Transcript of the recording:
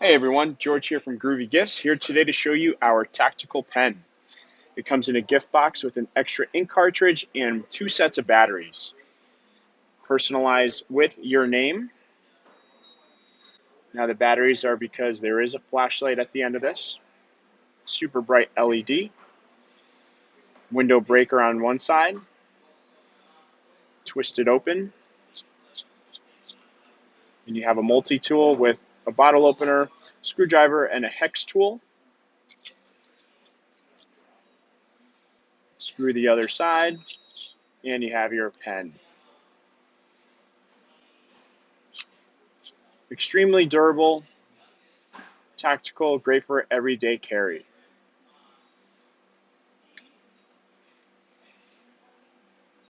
Hey everyone, George here from Groovy Gifts, here today to show you our tactical pen. It comes in a gift box with an extra ink cartridge and 2 sets of batteries. Personalized with your name. Now the batteries are because there is a flashlight at the end of this. Super bright LED. Window breaker on one side. Twist it open. And you have a multi-tool with a bottle opener, screwdriver, and a hex tool. Screw the other side, and you have your pen. Extremely durable, tactical, great for everyday carry.